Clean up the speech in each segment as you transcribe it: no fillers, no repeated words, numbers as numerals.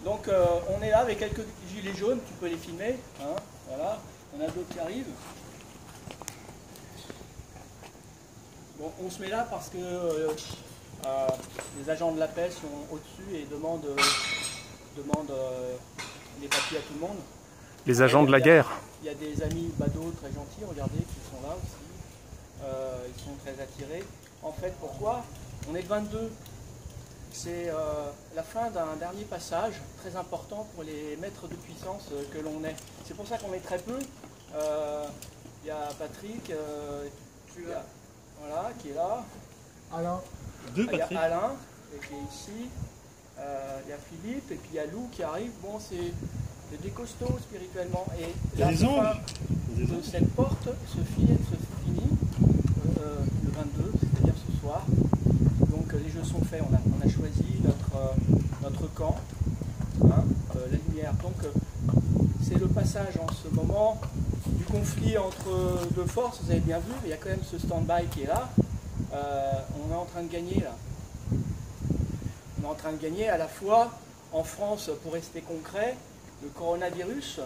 Donc on est là avec quelques gilets jaunes, tu peux les filmer, hein, voilà, on a d'autres qui arrivent. Bon, on se met là parce que les agents de la paix sont au-dessus et demandent des papiers à tout le monde. Les agents de la guerre. Il y a des amis badauds très gentils, regardez, qui sont là aussi. Ils sont très attirés. En fait, pourquoi? On est le 22. C'est la fin d'un dernier passage très important pour les maîtres de puissance que l'on est. C'est pour ça qu'on est très peu. Il y a Patrick, voilà, qui est là. Alain. Il y a Alain qui est ici. Il y a Philippe et puis il y a Lou qui arrive. Bon, c'est des costauds spirituellement. Et la fin de cette porte se finit le 22, c'est-à-dire ce soir. Donc les jeux sont faits, on a choisi notre camp, hein, la lumière. Donc c'est le passage en ce moment du conflit entre deux forces, vous avez bien vu, il y a quand même ce stand-by qui est là. On est en train de gagner là. On est en train de gagner à la fois en France, pour rester concret, le coronavirus,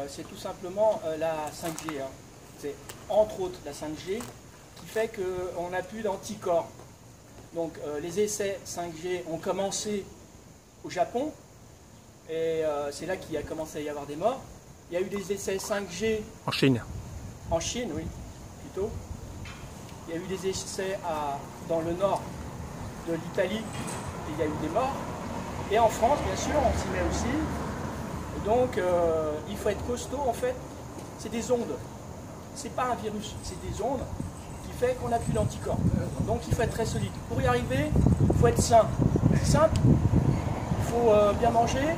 c'est tout simplement la 5G. Hein. C'est entre autres la 5G qui fait qu'on n'a plus d'anticorps. Donc les essais 5G ont commencé au Japon et c'est là qu'il a commencé à y avoir des morts. Il y a eu des essais 5G en Chine. En Chine, oui, plutôt. Il y a eu des essais dans le nord de l'Italie et il y a eu des morts. Et en France, bien sûr, on s'y met aussi. Donc il faut être costaud en fait. C'est des ondes. C'est pas un virus, c'est des ondes qui fait qu'on n'a plus d'anticorps. Donc il faut être très solide. Pour y arriver, il faut être sain. C'est simple. Il faut bien manger.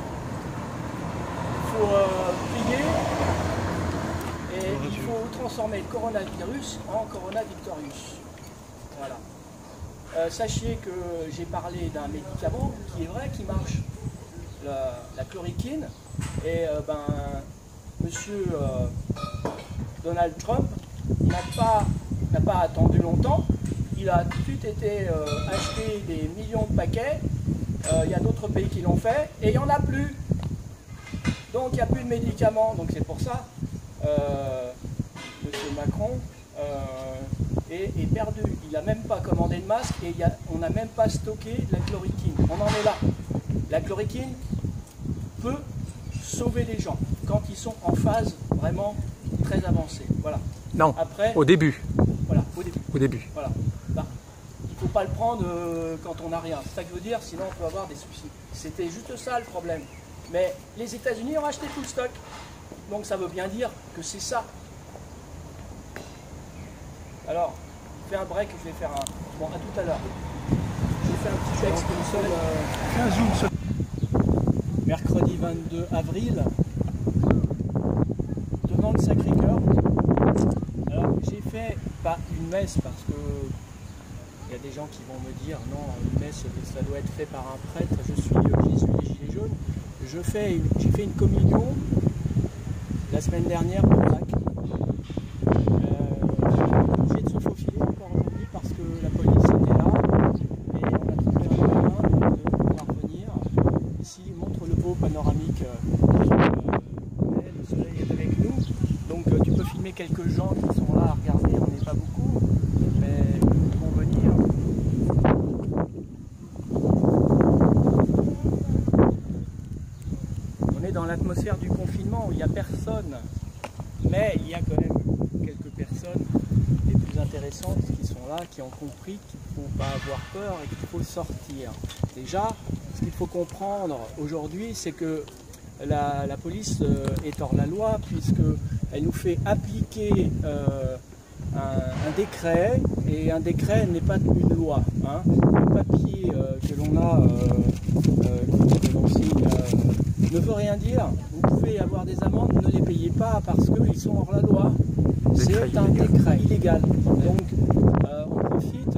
Il faut prier. Et il faut transformer le coronavirus en corona victorious. Voilà. Sachez que j'ai parlé d'un médicament qui est vrai, qui marche. La chloroquine. Et monsieur Donald Trump n'a pas attendu longtemps. Il a tout de suite été acheté des millions de paquets. Il y a d'autres pays qui l'ont fait et il n'y en a plus. Donc il n'y a plus de médicaments. Donc c'est pour ça monsieur Macron est perdu. Il n'a même pas commandé de masque et on n'a même pas stocké la chloroquine. On en est là. La chloroquine peut sauver les gens quand ils sont en phase vraiment très avancée. Voilà. Non, après, au début. Voilà, au début. Au début. Voilà. Bah, il ne faut pas le prendre quand on n'a rien. C'est ça que je veux dire, sinon on peut avoir des soucis. C'était juste ça le problème. Mais les États-Unis ont acheté tout le stock. Donc ça veut bien dire que c'est ça. Alors, je fais un break, je vais faire un... Bon, à tout à l'heure. Je vais faire un petit texte comme ça. 15 jours. Mercredi 22 avril, devant le Sacré-Cœur. Alors j'ai fait pas une messe parce que il y a des gens qui vont me dire non, une messe ça doit être fait par un prêtre, je suis Jésus des Gilets jaunes. J'ai fait une communion la semaine dernière pour Pâques. J'ai été obligé de se faufiler encore aujourd'hui parce que la police était là et on a trouvé un moyen de pouvoir venir. Ici, il montre le beau panoramique. Le soleil est avec nous. Donc tu peux filmer quelques gens qui sont là à regarder. On n'est pas beaucoup, mais ils vont venir. On est dans l'atmosphère du confinement où il n'y a personne. Mais il y a quand même quelques personnes les plus intéressantes qui sont là, qui ont compris qu'il ne faut pas avoir peur et qu'il faut sortir. Déjà, ce qu'il faut comprendre aujourd'hui, c'est que la police est hors la loi puisqu'elle nous fait appliquer un décret, et un décret n'est pas une loi. Hein. Le papier que l'on a, que l'on signe, ne veut rien dire. Vous pouvez avoir des amendes, ne les payez pas parce qu'ils sont hors la loi. C'est un décret illégal. Donc on profite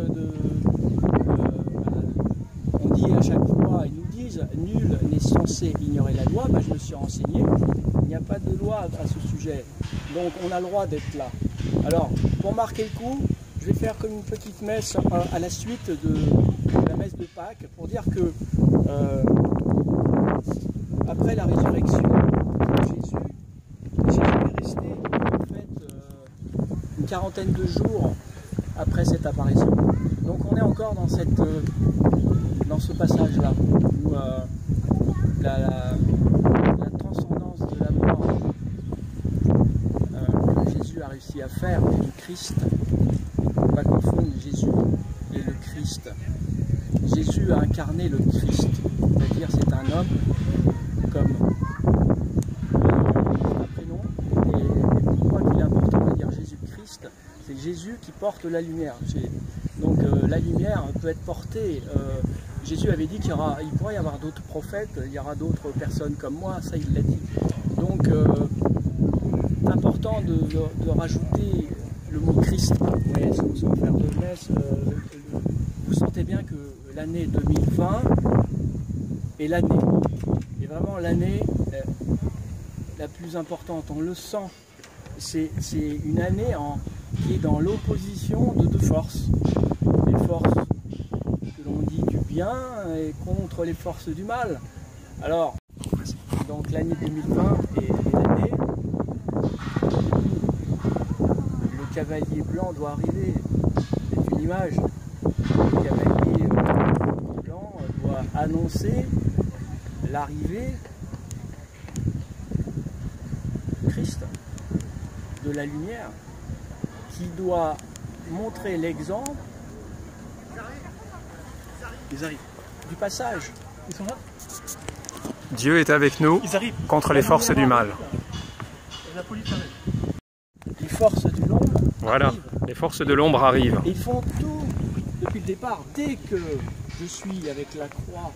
on dit à chaque fois, ils nous disent, nul n'est censé ignorer la loi. Je me suis renseigné, il n'y a pas de loi à ce sujet. Donc on a le droit d'être là. Alors, pour marquer le coup, je vais faire comme une petite messe à la suite de la messe de Pâques pour dire que après la résurrection de Jésus est resté en fait une quarantaine de jours après cette apparition. Donc on est encore dans ce passage-là où la transcendance de la mort que Jésus a réussi à faire du Christ. On ne pas confondre Jésus et le Christ. Jésus a incarné le Christ, c'est-à-dire c'est un homme comme un prénom. Et pourquoi il est important de dire Jésus-Christ? C'est Jésus qui porte la lumière. Donc la lumière peut être portée. Jésus avait dit qu'il pourrait y avoir d'autres prophètes, il y aura d'autres personnes comme moi, ça il l'a dit. Donc c'est important de rajouter le mot Christ. Ouais, sans faire de messe, vous sentez bien que l'année 2020 est vraiment l'année la plus importante. On le sent. C'est une année qui est dans l'opposition de deux forces. Les forces que l'on dit du bien et contre les forces du mal. Alors, donc l'année 2020 est l'année où le cavalier blanc doit arriver. C'est une image. Le cavalier blanc doit annoncer l'arrivée de Christ, de la lumière, qui doit montrer l'exemple du passage. Ils sont là. Dieu est avec nous contre les forces du mal. Les forces de l'ombre. Voilà, les forces de l'ombre arrivent. Ils font tout depuis le départ. Dès que je suis avec la croix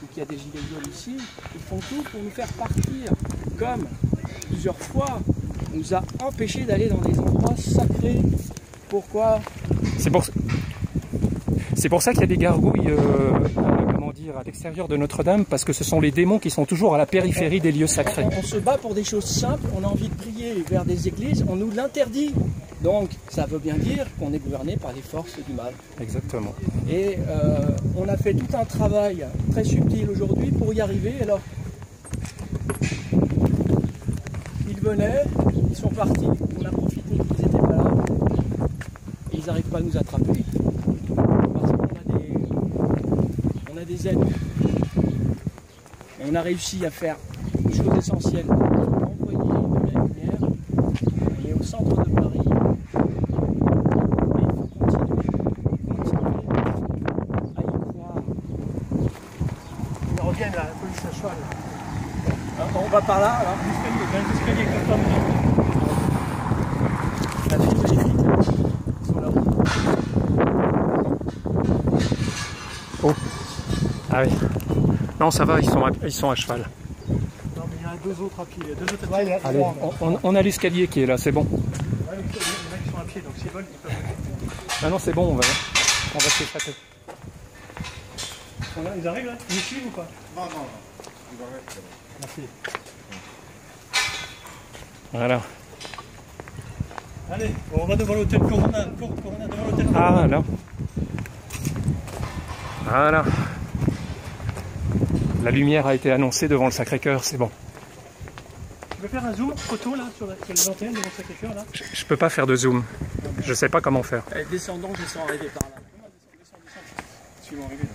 ou qu'il y a des gilets jaunes ici, ils font tout pour nous faire partir. Comme plusieurs fois, on nous a empêchés d'aller dans des endroits sacrés. Pourquoi? C'est pour ça qu'il y a des gargouilles à l'extérieur de Notre-Dame, parce que ce sont les démons qui sont toujours à la périphérie des lieux sacrés. On se bat pour des choses simples, on a envie de prier vers des églises, on nous l'interdit. Donc ça veut bien dire qu'on est gouverné par les forces du mal. Exactement. Et on a fait tout un travail très subtil aujourd'hui pour y arriver. Alors, ils venaient, ils sont partis, on a profité qu'ils n'étaient pas là, et ils n'arrivent pas à nous attraper. Parce qu'on a des aides. Et on a réussi à faire une chose essentielle, envoyer de la lumière, et au centre de Paris. Et il faut continuer à y croire. Ils reviennent là, la police à cheval. On va par là, alors. L'escalier comme ça. La fille magnifique. Ils sont là-haut. Oh. Ah oui. Non, ça va, ils sont à cheval. Non, mais il y en a deux autres à pied. Deux autres à pied. Allez, on a l'escalier qui est là, c'est bon. Ouais, les mecs sont à pied, donc s'ils veulent, ils peuvent. Ah non, c'est bon, on va s'échapper. Ils arrivent là? Ils suivent ou pas? Non. Ils arrêtent. Merci. Voilà. Allez, on va devant l'hôtel Corona. Corona devant l'hôtel Corona. Ah là. Voilà. La lumière a été annoncée devant le Sacré-Cœur, c'est bon. Tu veux faire un zoom photo là sur les antennes devant le Sacré-Cœur là? Je peux pas faire de zoom. Je sais pas comment faire. Allez, descendons, je sens arriver par là. Suivons arriver là.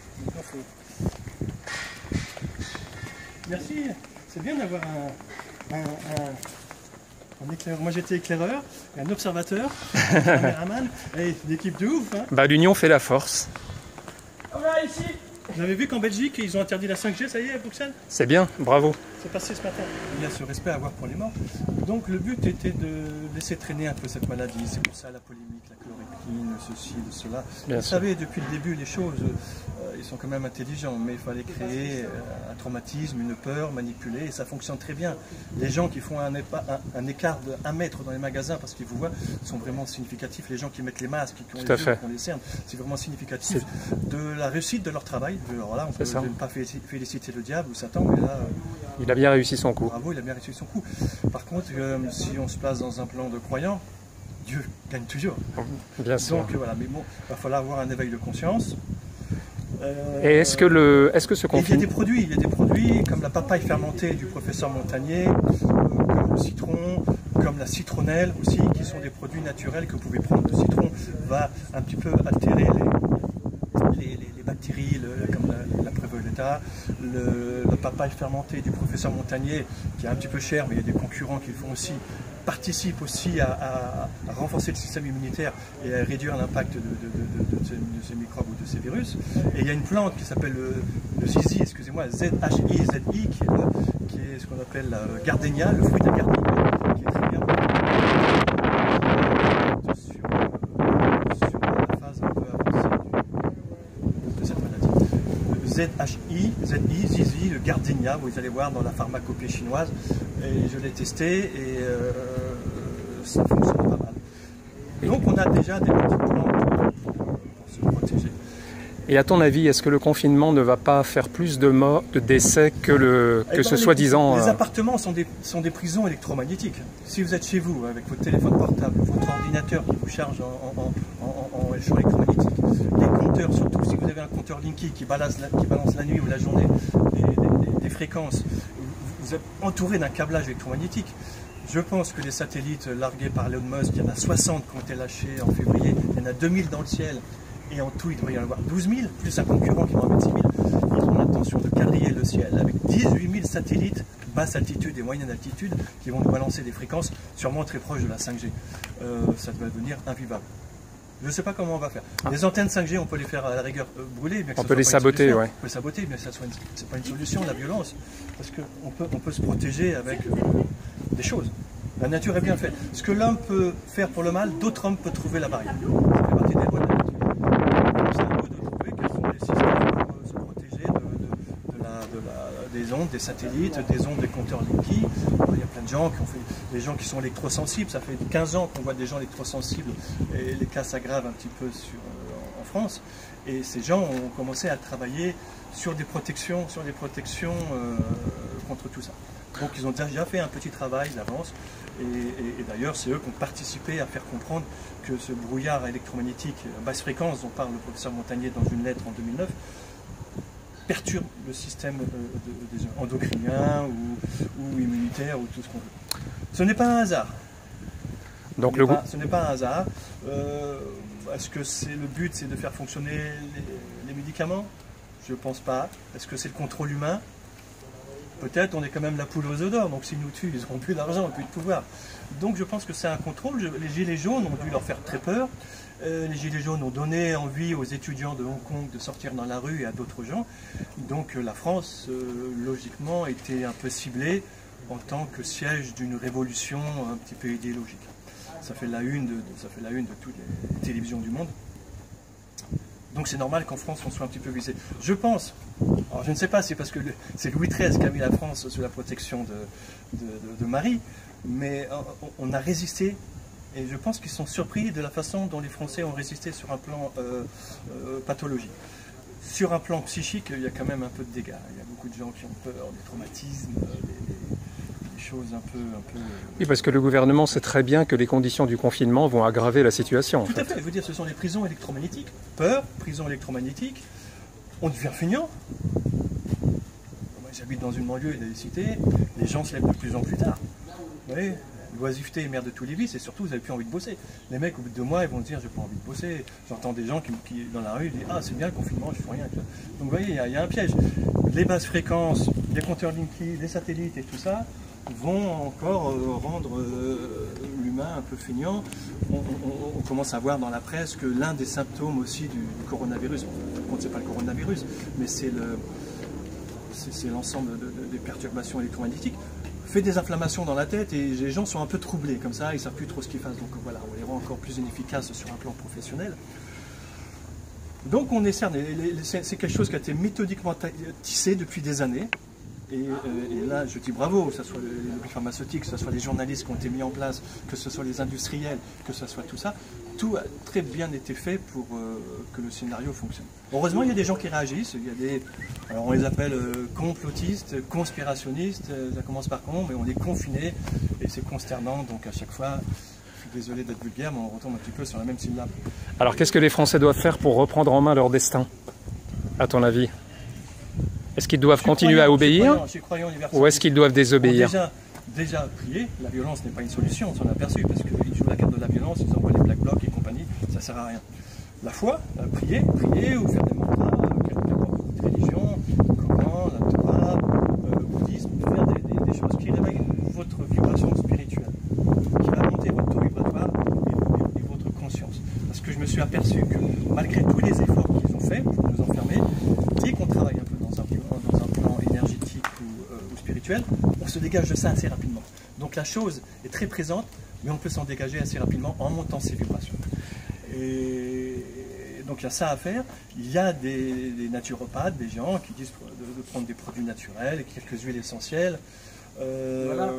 Merci, c'est bien d'avoir un éclaireur. Moi j'étais éclaireur, un observateur, un caméraman, et une équipe de ouf. Hein. Bah l'union fait la force. Voilà, ici. Vous avez vu qu'en Belgique, ils ont interdit la 5G, ça y est, à Bruxelles? C'est bien, bravo. C'est passé ce matin. Il y a ce respect à avoir pour les morts. Donc le but était de laisser traîner un peu cette maladie. C'est pour ça la polémique, la chloroquine, ceci, cela. Vous savez, depuis le début, les choses, ils sont quand même intelligents, mais il fallait créer un traumatisme, une peur, manipuler, et ça fonctionne très bien. Les gens qui font un écart de 1 mètre dans les magasins, parce qu'ils vous voient, sont vraiment significatifs. Les gens qui mettent les masques, qui ont les yeux, qui ont les cernes, c'est vraiment significatif de la réussite de leur travail. Alors là, on peut ne pas féliciter le diable ou Satan, mais là... il a bien réussi son coup. Bravo, il a bien réussi son coup. Par contre, si on se place dans un plan de croyant, Dieu gagne toujours. Bien sûr. Donc voilà, mais bon, il va falloir avoir un éveil de conscience. Et est-ce que ce confinement... Il y a des produits comme la papaye fermentée du professeur Montagnier, comme le citron, comme la citronnelle aussi, qui sont des produits naturels que vous pouvez prendre. Le citron va un petit peu altérer les bactéries, comme la Prévoleta. La papaye fermentée du professeur Montagnier, qui est un petit peu cher, mais il y a des concurrents qui le font aussi, participe aussi à renforcer le système immunitaire et à réduire l'impact de ces microbes ou de ces virus. Et il y a une plante qui s'appelle le zizi, excusez-moi, ZHI, qui est ce qu'on appelle la gardénia, le fruit de la gardénia, qui est très bien sur la phase un peu avancée de cette maladie. ZHI, le gardénia, vous allez voir dans la pharmacopée chinoise, et je l'ai testé et ça fonctionne pas mal. Donc on a déjà des petits plans pour se protéger. Et à ton avis, est-ce que le confinement ne va pas faire plus de morts, de décès que ce soi-disant... Les appartements sont des prisons électromagnétiques. Si vous êtes chez vous avec votre téléphone portable, votre ordinateur qui vous charge en champ électromagnétique, les compteurs surtout, si vous avez un compteur Linky qui balance la nuit ou la journée des fréquences, vous êtes entouré d'un câblage électromagnétique. Je pense que les satellites largués par Elon Musk, il y en a 60 qui ont été lâchés en février, il y en a 2000 dans le ciel. Et en tout, il devrait y en avoir 12 000, plus un concurrent qui va en mettre 6 000. Ils ont l'intention de quadriller le ciel avec 18 000 satellites, basse altitude et moyenne altitude, qui vont nous balancer des fréquences sûrement très proches de la 5G. Ça va devenir invivable. Je ne sais pas comment on va faire. Les antennes 5G, on peut les faire à la rigueur brûler. On peut les saboter, oui. On peut les saboter, mais ce n'est pas une solution, la violence. Parce qu'on peut se protéger avec des choses. La nature est bien faite. Ce que l'homme peut faire pour le mal, d'autres hommes peuvent trouver la barrière. Ça fait partie des lois de la nature. C'est à nous de trouver quels sont les systèmes pour se protéger des ondes, des satellites, des ondes des compteurs Linky. Il y a plein de gens qui ont fait, des gens qui sont électrosensibles. Ça fait 15 ans qu'on voit des gens électrosensibles et les cas s'aggravent un petit peu en France. Et ces gens ont commencé à travailler sur des protections, contre tout ça. Donc ils ont déjà fait un petit travail d'avance. Et d'ailleurs, c'est eux qui ont participé à faire comprendre que ce brouillard électromagnétique à basse fréquence dont parle le professeur Montagnier dans une lettre en 2009 perturbe le système des endocriniens ou immunitaire ou tout ce qu'on veut. Ce n'est pas un hasard. Donc ce n'est pas un hasard. Est-ce que le but, c'est de faire fonctionner les médicaments? Je ne pense pas. Est-ce que c'est le contrôle humain? Peut-être, on est quand même la poule aux œufs d'or, donc s'ils nous tuent, ils n'auront plus d'argent, plus de pouvoir. Donc je pense que c'est un contrôle. Les gilets jaunes ont dû leur faire très peur. Les gilets jaunes ont donné envie aux étudiants de Hong Kong de sortir dans la rue et à d'autres gens. Donc la France, logiquement, était un peu ciblée en tant que siège d'une révolution un petit peu idéologique. Ça fait la une de toutes les télévisions du monde. Donc c'est normal qu'en France on soit un petit peu visé. Je pense, alors je ne sais pas, c'est parce que c'est Louis XIII qui a mis la France sous la protection de Marie, mais on a résisté, et je pense qu'ils sont surpris de la façon dont les Français ont résisté sur un plan pathologique. Sur un plan psychique, il y a quand même un peu de dégâts. Il y a beaucoup de gens qui ont peur, des traumatismes, des choses un peu... Oui, parce que le gouvernement sait très bien que les conditions du confinement vont aggraver la situation. Tout à fait, je veux dire, ce sont les prisons électromagnétiques. Peur, prison électromagnétique, on devient feignant. Moi, j'habite dans une banlieue des cités, les gens se lèvent de plus en plus tard. Vous voyez, l'oisiveté est mère de tous les vices, et surtout, vous n'avez plus envie de bosser. Les mecs, au bout de 2 mois, ils vont dire, j'ai pas envie de bosser. J'entends des gens qui dans la rue, disent, ah, c'est bien le confinement, je fais rien. Donc, vous voyez, il y a un piège. Les basses fréquences, les compteurs Linky, les satellites et tout ça, vont encore rendre l'humain un peu feignant. On commence à voir dans la presse que l'un des symptômes aussi du coronavirus, bon, c'est pas le coronavirus, mais c'est l'ensemble des perturbations électromagnétiques, fait des inflammations dans la tête et les gens sont un peu troublés comme ça, ils ne savent plus trop ce qu'ils fassent. Donc voilà, on les rend encore plus inefficaces sur un plan professionnel. Donc on est cerné, c'est quelque chose qui a été méthodiquement tissé depuis des années. Et là, je dis bravo, que ce soit les lobbies pharmaceutiques, que ce soit les journalistes qui ont été mis en place, que ce soit les industriels, que ce soit tout ça. Tout a très bien été fait pour que le scénario fonctionne. Heureusement, il y a des gens qui réagissent. Il y a des, alors on les appelle complotistes, conspirationnistes. Ça commence par con, mais on est confinés et c'est consternant. Donc à chaque fois, je suis désolé d'être vulgaire, mais on retombe un petit peu sur la même syllabe. Alors qu'est-ce que les Français doivent faire pour reprendre en main leur destin ? à ton avis? Est-ce qu'ils doivent continuer à obéir ou est-ce qu'ils doivent désobéir? Déjà, prier, la violence n'est pas une solution, on s'en est aperçu, parce qu'ils jouent la carte de la violence, ils envoient les black blocs et compagnie, ça sert à rien. La foi, prier ou faire des mantras, qu'importe votre religion, Coran, la Torah, bouddhisme, faire des choses qui réveillent votre vibration spirituelle, qui va monter votre taux vibratoire et votre conscience. Parce que je me suis aperçu que malgré tous les efforts qu'ils ont faits pour nous enfermer, dès qu'on travaille un peu dans un plan énergétique ou spirituel, on se dégage de ça assez rapidement. Donc la chose est très présente, mais on peut s'en dégager assez rapidement en montant ses vibrations. Et donc il y a ça à faire. Il y a des naturopathes, des gens qui disent de prendre des produits naturels, quelques huiles essentielles, voilà.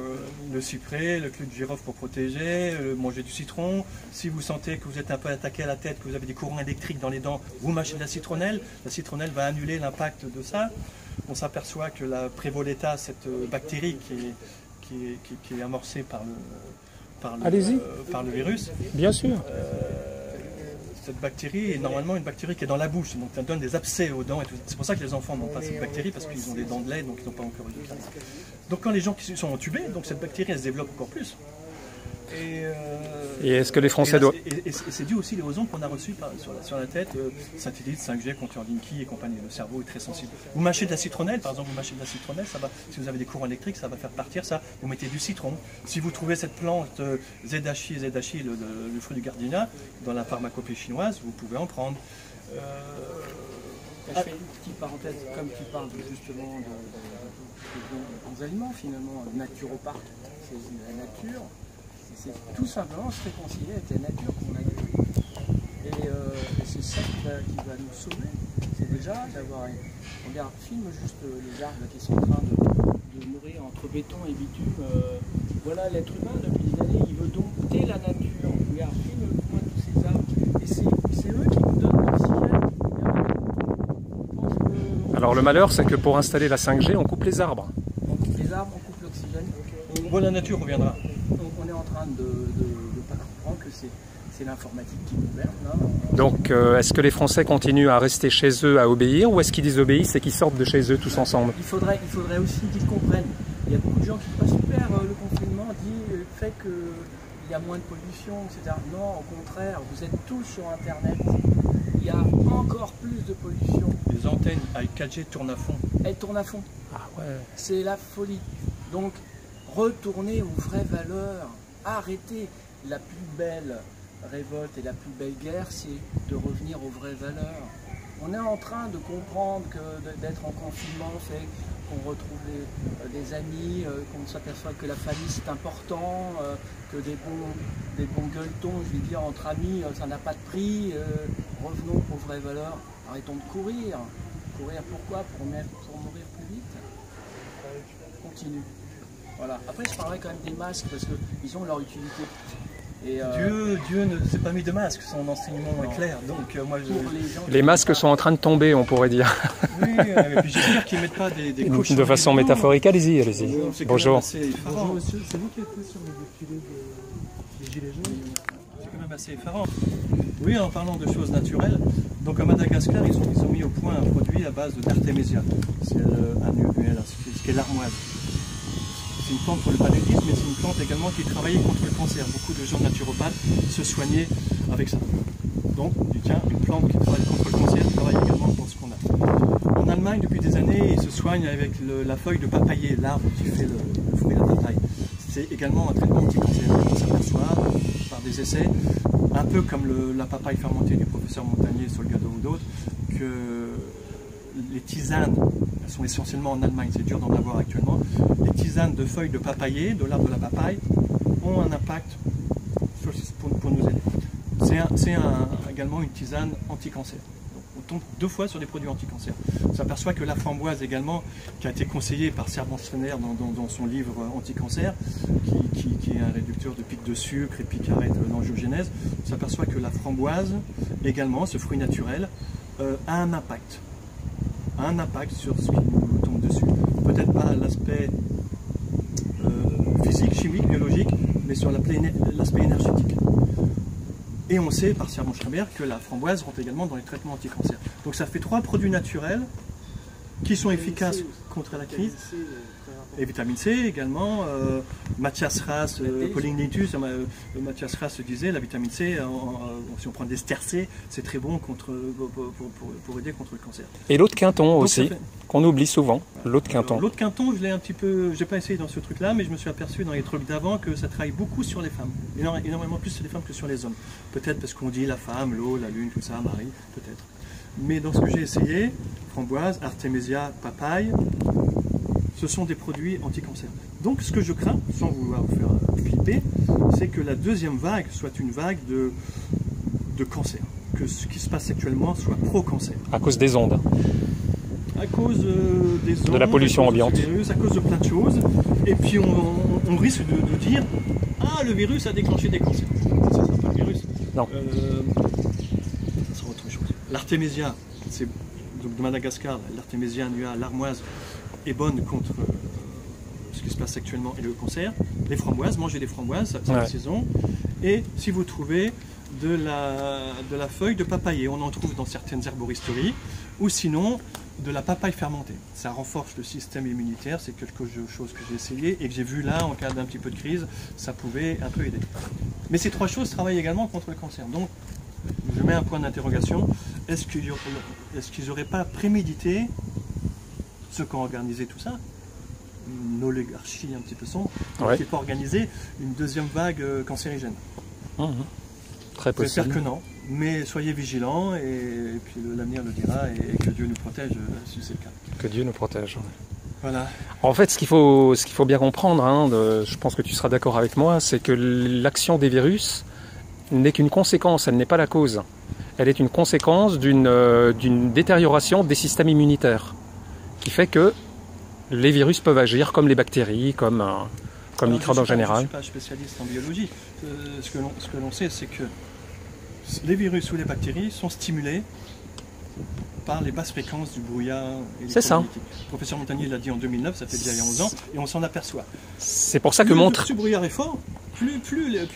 Le cyprès, le clou de girofle pour protéger, manger du citron. Si vous sentez que vous êtes un peu attaqué à la tête, que vous avez des courants électriques dans les dents, vous mâchez de la citronnelle. La citronnelle va annuler l'impact de ça. On s'aperçoit que la Prévoletta, cette bactérie qui est amorcée par le virus. Bien sûr. Cette bactérie est normalement une bactérie qui est dans la bouche, donc ça donne des abcès aux dents et tout. C'est pour ça que les enfants n'ont pas cette bactérie, parce qu'ils ont des dents de lait, donc ils n'ont pas encore eu de cancer. Donc quand les gens qui sont entubés, donc cette bactérie elle se développe encore plus. Et est-ce que les Français doivent... Et c'est dû aussi aux ondes qu'on a reçues sur la tête, satellite, 5G, compteur Linky et compagnie. Le cerveau est très sensible. Vous mâchez de la citronnelle, par exemple, ça va, si vous avez des courants électriques, ça va faire partir ça. Vous mettez du citron. Si vous trouvez cette plante Zedachi, le fruit du gardenia, dans la pharmacopée chinoise, vous pouvez en prendre. Je fais une petite parenthèse, comme tu parles justement de bons aliments, finalement, naturopathe, c'est la nature. C'est tout simplement se réconcilier avec la nature qu'on a créée. Et c'est ça qui va nous sauver. C'est déjà d'avoir... Regarde, filme juste les arbres qui sont en train de mourir entre béton et bitume. Voilà, l'être humain, depuis des années, il veut dompter la nature. Regarde, filme-moi tous ces arbres. Et c'est eux qui nous donnent l'oxygène. Alors le malheur, c'est que pour installer la 5G, on coupe les arbres. On coupe les arbres, on coupe l'oxygène. Bon, la nature reviendra. On est en train de pas comprendre que c'est l'informatique qui gouverne. Là. Donc est-ce que les Français continuent à rester chez eux, à obéir, ou est-ce qu'ils désobéissent et qu'ils sortent de chez eux tous ensemble? Il faudrait aussi qu'ils comprennent. Il y a beaucoup de gens qui disent super, le confinement fait qu'il y a moins de pollution, etc. Non, au contraire, vous êtes tous sur Internet. Il y a encore plus de pollution. Les antennes avec 4G tournent à fond. Elles tournent à fond. Ah ouais. C'est la folie. Donc, retournez aux vraies valeurs. Arrêtez. La plus belle révolte et la plus belle guerre, c'est de revenir aux vraies valeurs. On est en train de comprendre que d'être en confinement fait qu'on retrouve des amis, qu'on s'aperçoit que la famille c'est important, que des bons gueuletons, je veux dire, entre amis, ça n'a pas de prix. Revenons aux vraies valeurs. Arrêtons de courir. Courir pourquoi? Pour mourir plus vite. Continue. Voilà. Après, je parlerai quand même des masques parce qu'ils ont leur utilité. Et Dieu ne s'est pas mis de masque, son enseignement est clair. Donc, moi, les masques sont en train de tomber, on pourrait dire. Oui, et puis j'espère qu'ils ne mettent pas des cochons. De façon métaphorique, allez-y, allez-y. Bonjour. Bonjour monsieur, c'est vous qui êtes sur le défilé des Gilets jaunes? C'est quand même assez effarant. Oui, en parlant de choses naturelles, donc à Madagascar, ils ont mis au point un produit à base d'artémisia. C'est ce qui est l'armoise. C'est une plante pour le paludisme, mais c'est une plante également qui travaillait contre le cancer. Beaucoup de gens naturopathes se soignaient avec ça. Donc, tiens, une plante qui travaille contre le cancer travaille également pour ce qu'on a. En Allemagne, depuis des années, ils se soignent avec la feuille de papayer, l'arbre qui fait le fruit de la papaye. C'est également un traitement anti-cancer. On s'aperçoit par des essais, un peu comme la papaye fermentée du professeur Montagnier, Solgado ou d'autres, que les tisanes, elles sont essentiellement en Allemagne, c'est dur d'en avoir actuellement, les tisanes de feuilles de papayer, de l'arbre de la papaye, ont un impact pour nous aider. C'est également une tisane anti-cancer. On tombe 2 fois sur des produits anti-cancer. On s'aperçoit que la framboise également, qui a été conseillée par Servan-Schreiber dans son livre anti-cancer, qui est un réducteur de pic de sucre et puis qui arrête l'angiogénèse, on s'aperçoit que la framboise également, ce fruit naturel, a un impact sur ce qui nous tombe dessus. Peut-être pas l'aspect physique, chimique, biologique, mais sur l'aspect énergétique. Et on sait par Servan Schreiber que la framboise rentre également dans les traitements anti-cancer. Donc ça fait 3 produits naturels qui sont efficaces contre la crise. Et vitamine C également. Matthias Ras, Polygnitus, Matthias Ras disait la vitamine C, si on prend des stercés, c'est très bon pour aider contre le cancer. Et l'eau de Quinton Donc, aussi, qu'on oublie souvent, l'eau de Quinton. L'eau de Quinton, je l'ai un petit peu, j'ai pas essayé dans ce truc-là, mais je me suis aperçu dans les trucs d'avant que ça travaille beaucoup sur les femmes, énormément plus sur les femmes que sur les hommes. Peut-être parce qu'on dit la femme, l'eau, la lune, tout ça, Marie, peut-être. Mais dans ce que j'ai essayé, framboise, artémisia, papaye, ce sont des produits anti-cancer. Donc ce que je crains, sans vouloir vous faire flipper, c'est que la deuxième vague soit une vague de cancer, que ce qui se passe actuellement soit pro-cancer. À cause des ondes. À cause des ondes, de la pollution ambiante. Du virus, à cause de plein de choses. Et puis on risque de dire « Ah, le virus a déclenché des cancers ». Ça ne sera pas le virus. Non. Ça sera autre chose. L'artémisia, c'est donc de Madagascar, l'artémisia annua, l'armoise, est bonne contre ce qui se passe actuellement et le cancer. Les framboises, mangez des framboises, c'est la saison. Et si vous trouvez de la feuille de papayer, on en trouve dans certaines herboristeries, ou sinon de la papaye fermentée. Ça renforce le système immunitaire, c'est quelque chose que j'ai essayé et que j'ai vu là, en cas d'un petit peu de crise, ça pouvait un peu aider. Mais ces 3 choses travaillent également contre le cancer. Donc, je mets un point d'interrogation. Est-ce qu'ils n'auraient pas prémédité ceux qui ont organisé tout ça, une oligarchie un petit peu sombre, qui pas organisé une deuxième vague cancérigène. Très possible. J'espère que non, mais soyez vigilants et puis l'avenir le dira et que Dieu nous protège si c'est le cas. Que Dieu nous protège. Voilà. En fait, ce qu'il faut bien comprendre, je pense que tu seras d'accord avec moi, c'est que l'action des virus n'est qu'une conséquence, elle n'est pas la cause. Elle est une conséquence d'une détérioration des systèmes immunitaires, qui fait que les virus peuvent agir comme les bactéries, comme microbes en général. Je ne suis pas spécialiste en biologie. Ce que l'on sait, c'est que les virus ou les bactéries sont stimulés par les basses fréquences du brouillard électromagnétique. C'est ça. Le professeur Montagnier l'a dit en 2009, ça fait déjà il y a 11 ans, et on s'en aperçoit. C'est pour ça que Plus ce brouillard est fort, plus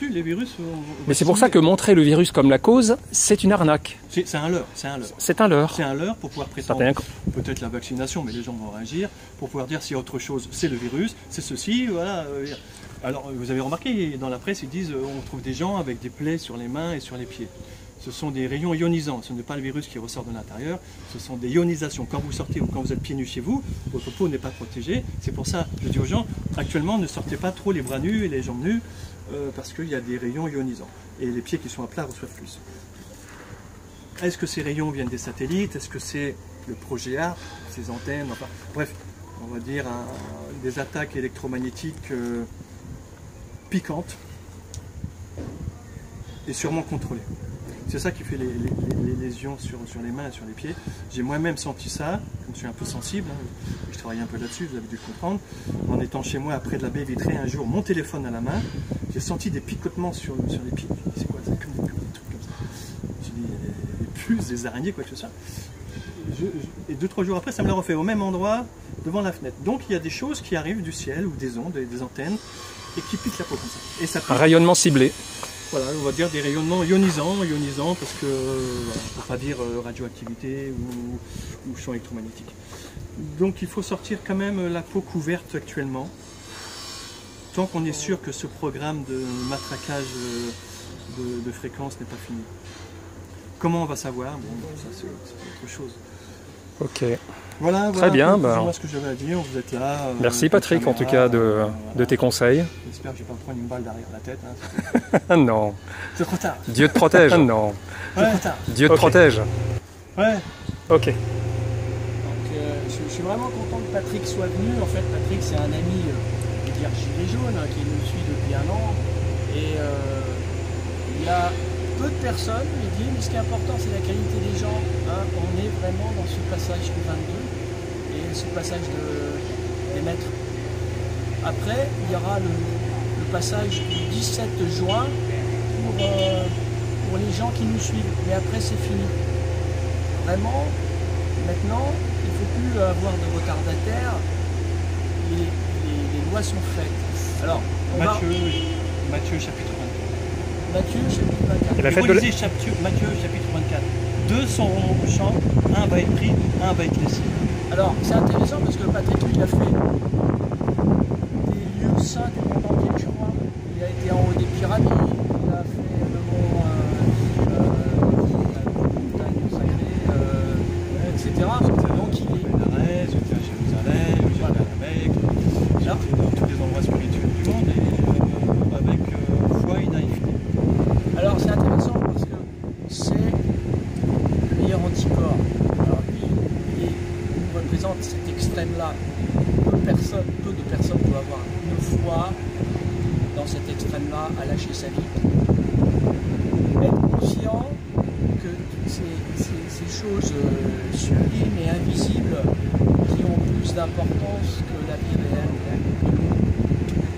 les virus vont... Mais c'est pour ça que montrer le virus comme la cause, c'est une arnaque. C'est un leurre. C'est un leurre. C'est un leurre pour pouvoir prétendre peut-être la vaccination, mais les gens vont réagir, pour pouvoir dire s'il y a autre chose, c'est le virus, c'est ceci, voilà. Alors, vous avez remarqué, dans la presse, ils disent on trouve des gens avec des plaies sur les mains et sur les pieds. Ce sont des rayons ionisants, ce n'est pas le virus qui ressort de l'intérieur, ce sont des ionisations. Quand vous sortez ou quand vous êtes pieds nus chez vous, votre peau n'est pas protégée. C'est pour ça, je dis aux gens, actuellement ne sortez pas trop les bras nus et les jambes nues, parce qu'il y a des rayons ionisants. Et les pieds qui sont à plat reçoivent plus. Est-ce que ces rayons viennent des satellites? Est-ce que c'est le projet A, ces antennes, enfin, bref, on va dire des attaques électromagnétiques piquantes et sûrement contrôlées. C'est ça qui fait les lésions sur les mains et sur les pieds. J'ai moi-même senti ça, je suis un peu sensible, je travaille un peu là-dessus, vous avez dû le comprendre. En étant chez moi après de la baie vitrée un jour, mon téléphone à la main, j'ai senti des picotements sur les pieds. C'est quoi? C'est comme des trucs comme ça. J'ai dit, des puces, des araignées, quoi que ce soit. Et 2-3 jours après, ça me l'a refait au même endroit, devant la fenêtre. Donc il y a des choses qui arrivent du ciel ou des ondes, des antennes, et qui piquent la peau comme ça. Et ça pique. Un rayonnement ciblé. Voilà, on va dire des rayonnements ionisants parce que, pour pas dire radioactivité ou champ électromagnétique. Donc il faut sortir quand même la peau couverte actuellement, tant qu'on est sûr que ce programme de matraquage de fréquences n'est pas fini. Comment on va savoir? Bon, ça c'est autre chose. Ok. Voilà, très bien. Moi ce que j'avais à dire, vous êtes là. Merci Patrick caméra, en tout cas de tes conseils. J'espère que je ne vais pas me prendre une balle derrière la tête. Non. C'est trop tard. Dieu te protège. Non. C'est trop tard. Dieu te protège. Ouais. Ok. Donc, je suis vraiment content que Patrick soit venu. En fait, Patrick, c'est un ami je veux dire, gilet jaune qui nous suit depuis un an. Et il y a peu de personnes, il dit, mais ce qui est important, c'est la qualité des gens. On est vraiment dans ce passage du 22 et ce passage des maîtres. Après, il y aura le passage du 17 juin pour les gens qui nous suivent. Mais après, c'est fini. Vraiment, maintenant, il ne faut plus avoir de retardataires. Les lois sont faites. Alors, Matthieu chapitre 23. Matthieu, chapitre 24. Et la fête Vous lisez Matthieu, chapitre 24. 2 sont au champ, un va être pris, un va être laissé. Alors, c'est intéressant parce que Patrick, il a fait des lieux saints du monde entier, je crois. Il a été en haut des pyramides, il a fait le mont, la montagne sacrée, etc. Donc, il est... Nazareth, j'étais à Jérusalem, j'étais à la Mecque, j'étais dans tous les endroits spirituels du monde et avec foi et naïveté. Alors, c'est intéressant parce que c'est le meilleur anticorps. Alors, lui, il représente cet extrême-là. Peu de personnes peuvent avoir une foi dans cet extrême-là à lâcher sa vie. Être conscient que ces choses sublimes et invisibles qui ont plus d'importance que la vie réelle.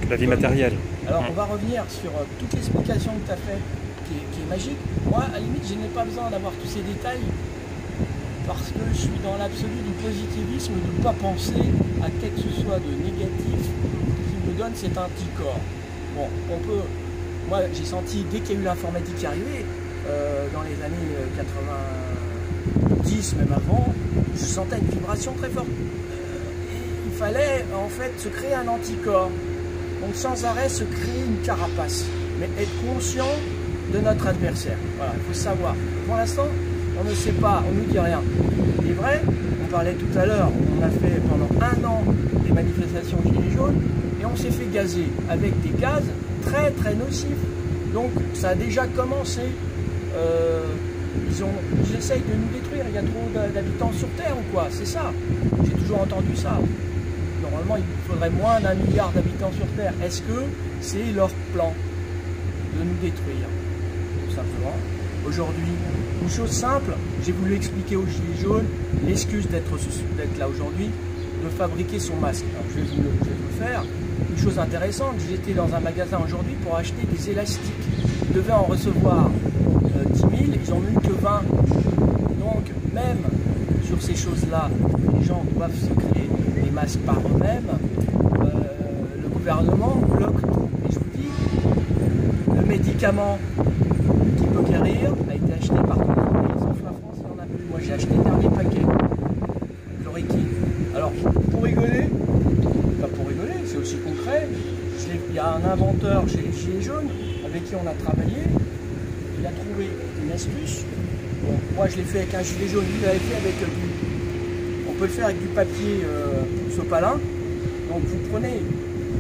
Que la vie matérielle. Alors on va revenir sur toute l'explication que tu as faite qui est magique. Moi, à la limite, je n'ai pas besoin d'avoir tous ces détails parce que je suis dans l'absolu du positivisme, de ne pas penser à quelque chose soit de négatif qui me donne cet anticorps. Bon, on peut... Moi, j'ai senti, dès qu'il y a eu l'informatique qui est arrivée, dans les années 90, même avant, je sentais une vibration très forte. Il fallait, en fait, se créer un anticorps. Donc, sans arrêt, se créer une carapace. Mais être conscient de notre adversaire. Voilà, il faut savoir. Pour l'instant, on ne sait pas, on ne nous dit rien. Il est vrai, on parlait tout à l'heure, on a fait pendant 1 an des manifestations gilets jaunes et on s'est fait gazer avec des gaz très très nocifs. Donc ça a déjà commencé. Ils essayent de nous détruire. Il y a trop d'habitants sur Terre ou quoi? C'est ça. J'ai toujours entendu ça. Normalement, il faudrait moins d'1 milliard d'habitants sur Terre. Est-ce que c'est leur plan de nous détruire? Tout simplement. Aujourd'hui, une chose simple, j'ai voulu expliquer aux Gilets jaunes l'excuse d'être là aujourd'hui, de fabriquer son masque. Alors, je vais vous le faire. Une chose intéressante, j'étais dans un magasin aujourd'hui pour acheter des élastiques. Ils devaient en recevoir 10 000, ils n'en ont eu que 20. Donc, même sur ces choses-là, les gens doivent se créer des masques par eux-mêmes. Le gouvernement bloque tout. Et je vous dis, le médicament qui peut guérir a été acheté par tous les pays, sauf la France, il n'y en a plus. Moi, j'ai acheté le dernier paquet. Chloroquine. Alors, pour rigoler, pas pour rigoler, c'est aussi concret. Il y a un inventeur chez les Gilets jaunes avec qui on a travaillé. Il a trouvé une astuce. Bon, moi, je l'ai fait avec un gilet jaune. Lui, il l'avait fait avec on peut le faire avec du papier sopalin. Donc, vous prenez.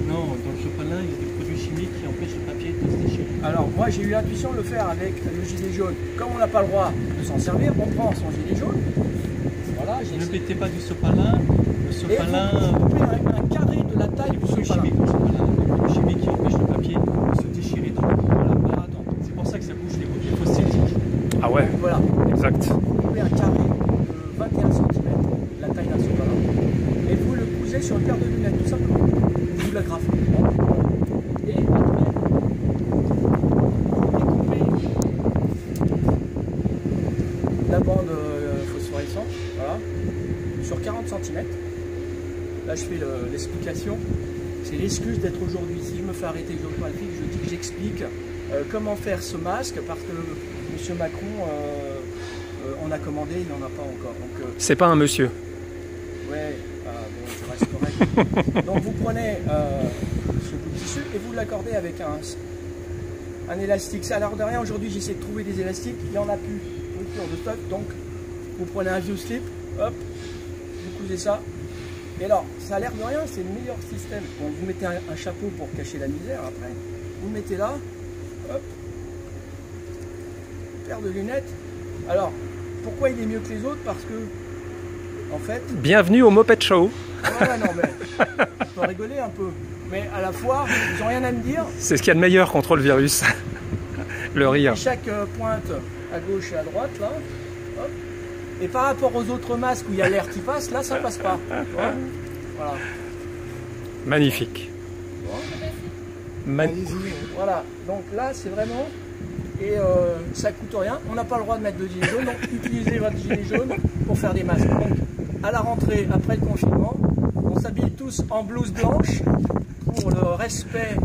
Non, dans le sopalin, il y a des produits chimiques qui empêchent le papier de se déchirer. Alors, moi, j'ai eu l'intuition de le faire avec le gilet jaune. Comme on n'a pas le droit de s'en servir, on prend son gilet jaune. Voilà, Ne mettez pas du sopalin. Le sopalin. Vous coupez un carré de la taille du sopalin. Le produit chimique qui empêche le papier de se déchirer. Voilà. C'est pour ça que ça bouge les côtés phosphétiques. Ah ouais, Donc, voilà. exact. Vous coupez un carré de 21 cm, la taille d'un sopalin, et vous le cousez sur une paire de lunettes, tout simplement. Vous l'agrafez. Et après, vous découpez la bande phosphorescente, voilà, sur 40 cm. Là, je fais l'explication. C'est l'excuse d'être aujourd'hui. Si je me fais arrêter, je reprends le fil, je dis que j'explique comment faire ce masque, parce que M. Macron, on a commandé, il n'en a pas encore. C'est pas un monsieur. Ouais, bon, je reste correct. Donc vous prenez ce bout de tissu et vous l'accordez avec un élastique. Ça a l'air de rien, aujourd'hui j'essaie de trouver des élastiques, il n'y en a plus de stock, donc vous prenez un vieux slip, hop, vous cousez ça. Et alors, ça a l'air de rien, c'est le meilleur système. Bon, vous mettez un chapeau pour cacher la misère après, vous le mettez là, hop, paire de lunettes. Alors, pourquoi il est mieux que les autres? Parce que, en fait... Bienvenue au Moped Show. Voilà, non, mais on peut rigoler un peu. Mais à la fois, ils n'ont rien à me dire. C'est ce qu'il y a de meilleur contre le virus. Le rire. Et chaque pointe à gauche et à droite, là, hop. Et par rapport aux autres masques où il y a l'air qui passe, là, ça passe pas. Voilà. Magnifique. Voilà, donc là, c'est vraiment... Et ça coûte rien. On n'a pas le droit de mettre de gilet jaune, donc utilisez votre gilet jaune pour faire des masques. Donc, à la rentrée, après le confinement, on s'habille tous en blouse blanche pour le respect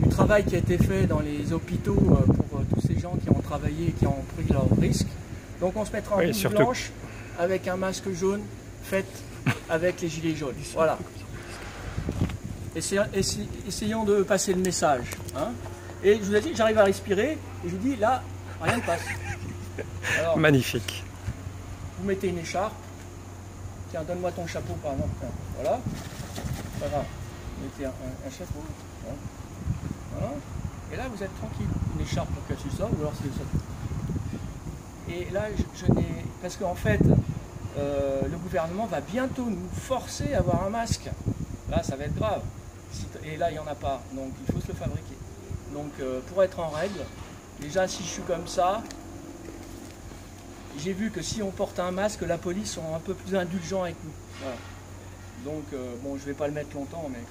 du travail. travail qui a été fait dans les hôpitaux pour tous ces gens qui ont travaillé, qui ont pris leurs risques. Donc on se mettra en blouse blanche avec un masque jaune fait avec les gilets jaunes. Voilà. Essayons de passer le message. Hein. Et je vous ai dit, j'arrive à respirer, et je vous dis, là, rien ne passe. Alors, magnifique. vous mettez une écharpe. Tiens, donne-moi ton chapeau, par exemple. Voilà. Voilà. Vous mettez un chapeau. Voilà. Et là, vous êtes tranquille. Une écharpe pour casser ça, ou alors c'est ça. Et là, je n'ai... Parce qu'en fait, le gouvernement va bientôt nous forcer à avoir un masque. Là, ça va être grave. Et là, il n'y en a pas. Donc, il faut se le fabriquer. Donc, pour être en règle, déjà, si je suis comme ça, j'ai vu que si on porte un masque, la police sont un peu plus indulgents avec nous. Voilà. Donc, bon, je ne vais pas le mettre longtemps, mais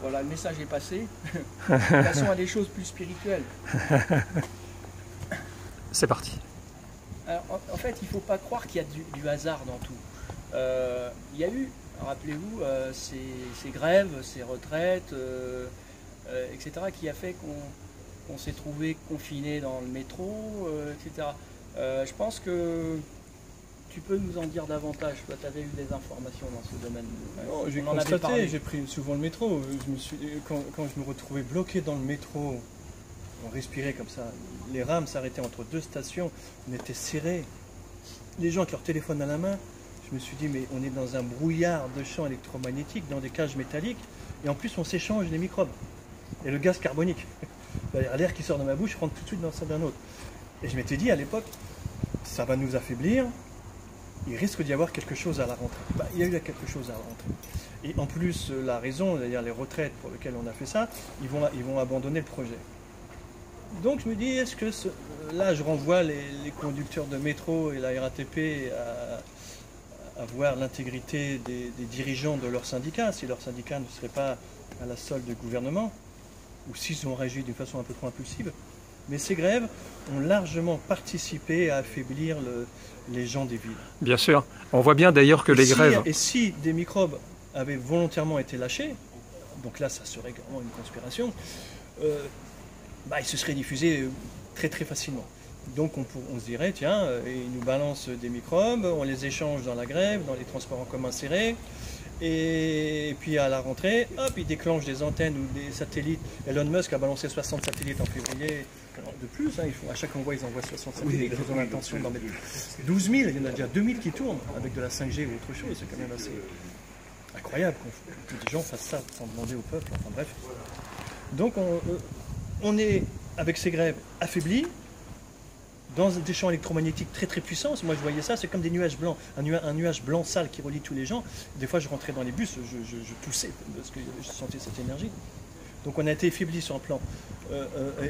voilà, le message est passé. Passons à des choses plus spirituelles. C'est parti. Alors, en fait, il ne faut pas croire qu'il y a du hasard dans tout. Il y a eu, rappelez-vous, ces grèves, ces retraites, etc., qui a fait qu'on s'est trouvé confiné dans le métro, etc. Je pense que tu peux nous en dire davantage. Toi, tu avais eu des informations dans ce domaine. Non, j'ai constaté, j'ai pris souvent le métro. Quand je me retrouvais bloqué dans le métro, on respirait comme ça. Les rames s'arrêtaient entre deux stations, on était serrés. Les gens avec leur téléphone à la main, je me suis dit, mais on est dans un brouillard de champs électromagnétiques, dans des cages métalliques, et en plus on s'échange les microbes. Et le gaz carbonique. L'air qui sort de ma bouche rentre tout de suite dans celle d'un autre. Et je m'étais dit à l'époque, ça va nous affaiblir, il risque d'y avoir quelque chose à la rentrée. Bah, il y a eu quelque chose à la rentrée. Et en plus, la raison, c'est-à-dire les retraites pour lesquelles on a fait ça, ils vont abandonner le projet. Donc je me dis, est-ce que là je renvoie les conducteurs de métro et la RATP à voir l'intégrité des dirigeants de leur syndicat, si leur syndicat ne serait pas à la solde du gouvernement, ou s'ils ont réagi d'une façon un peu trop impulsive. Mais ces grèves ont largement participé à affaiblir les gens des villes. Bien sûr. On voit bien d'ailleurs que les grèves... Et si des microbes avaient volontairement été lâchés, donc là ça serait vraiment une conspiration, il se serait diffusé très très facilement. Donc on se dirait, tiens, ils nous balancent des microbes, on les échange dans la grève, dans les transports en commun serrés, et puis à la rentrée, hop, ils déclenchent des antennes ou des satellites. Elon Musk a balancé 60 satellites en février, de plus, hein, à chaque envoi ils envoient 60 satellites, ils ont l'intention d'en mettre 12 000, il y en a déjà 2 000 qui tournent avec de la 5G ou autre chose, c'est quand même assez incroyable que des gens fassent ça sans demander au peuple, enfin bref. Donc on est, avec ces grèves, affaiblis, dans des champs électromagnétiques très très puissants. Moi je voyais ça, c'est comme des nuages blancs, un nuage blanc sale qui relie tous les gens. Des fois je rentrais dans les bus, je toussais parce que je sentais cette énergie. Donc on a été affaiblis sur un plan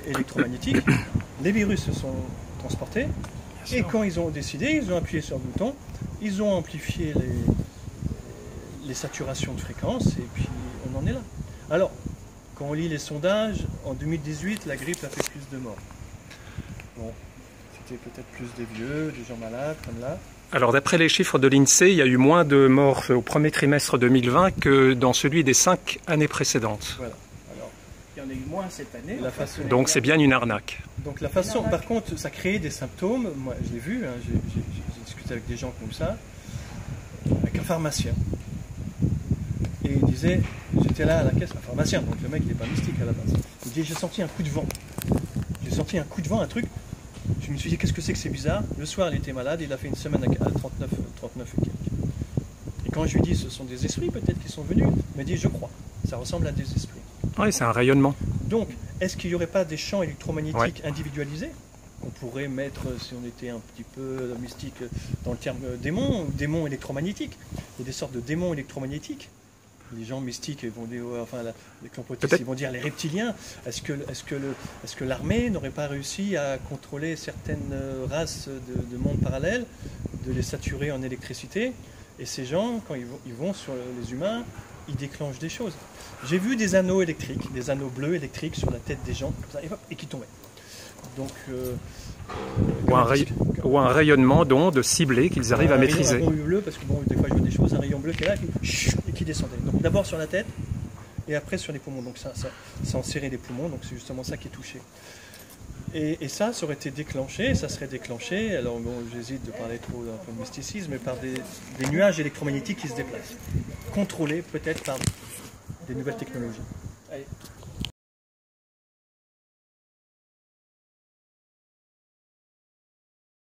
électromagnétique. Les virus se sont transportés et quand ils ont décidé, ils ont appuyé sur le bouton, ils ont amplifié les saturations de fréquences et puis on en est là. Alors, quand on lit les sondages, en 2018, la grippe a fait plus de morts. Bon, c'était peut-être plus des vieux, des gens malades, comme là. Alors d'après les chiffres de l'INSEE, il y a eu moins de morts au premier trimestre 2020 que dans celui des 5 années précédentes. Voilà. Alors, il y en a eu moins cette année. Donc c'est bien une arnaque. Donc la façon, par contre, ça crée des symptômes. Moi, je l'ai vu, hein, j'ai discuté avec des gens comme ça, avec un pharmacien. Et il disait, j'étais là à la caisse, un pharmacien, donc le mec il n'est pas mystique à la base. Il dit, j'ai senti un coup de vent. J'ai senti un coup de vent, un truc. Je me suis dit, qu'est-ce que c'est bizarre. Le soir, il était malade, il a fait une semaine à 39 et quelques. Et quand je lui dis, ce sont des esprits peut-être qui sont venus, il m'a dit, je crois, ça ressemble à des esprits. Oui, c'est un rayonnement. Donc, est-ce qu'il n'y aurait pas des champs électromagnétiques individualisés qu'on pourrait mettre, si on était un petit peu mystique, dans le terme démons électromagnétiques. Il y a des sortes de démons électromagnétiques. Les gens mystiques vont dire, les complotistes ils vont dire les reptiliens. Est-ce que l'armée n'aurait pas réussi à contrôler certaines races de mondes parallèles, de les saturer en électricité? Et ces gens, quand ils vont sur les humains, ils déclenchent des choses. J'ai vu des anneaux électriques, des anneaux bleus électriques sur la tête des gens, comme ça, et qui tombaient. Donc, ou un rayonnement d'ondes ciblées qu'ils arrivent à maîtriser. Un rayon bleu, parce que bon, des fois je vois des choses, un rayon bleu qui est là et qui descendait. Donc d'abord sur la tête, et après sur les poumons. Donc ça enserrait les poumons, donc c'est justement ça qui est touché. Et ça aurait été déclenché, ça serait déclenché, alors bon, j'hésite de parler trop d'un peu de mysticisme, mais par des nuages électromagnétiques qui se déplacent, contrôlés peut-être par des nouvelles technologies. Allez.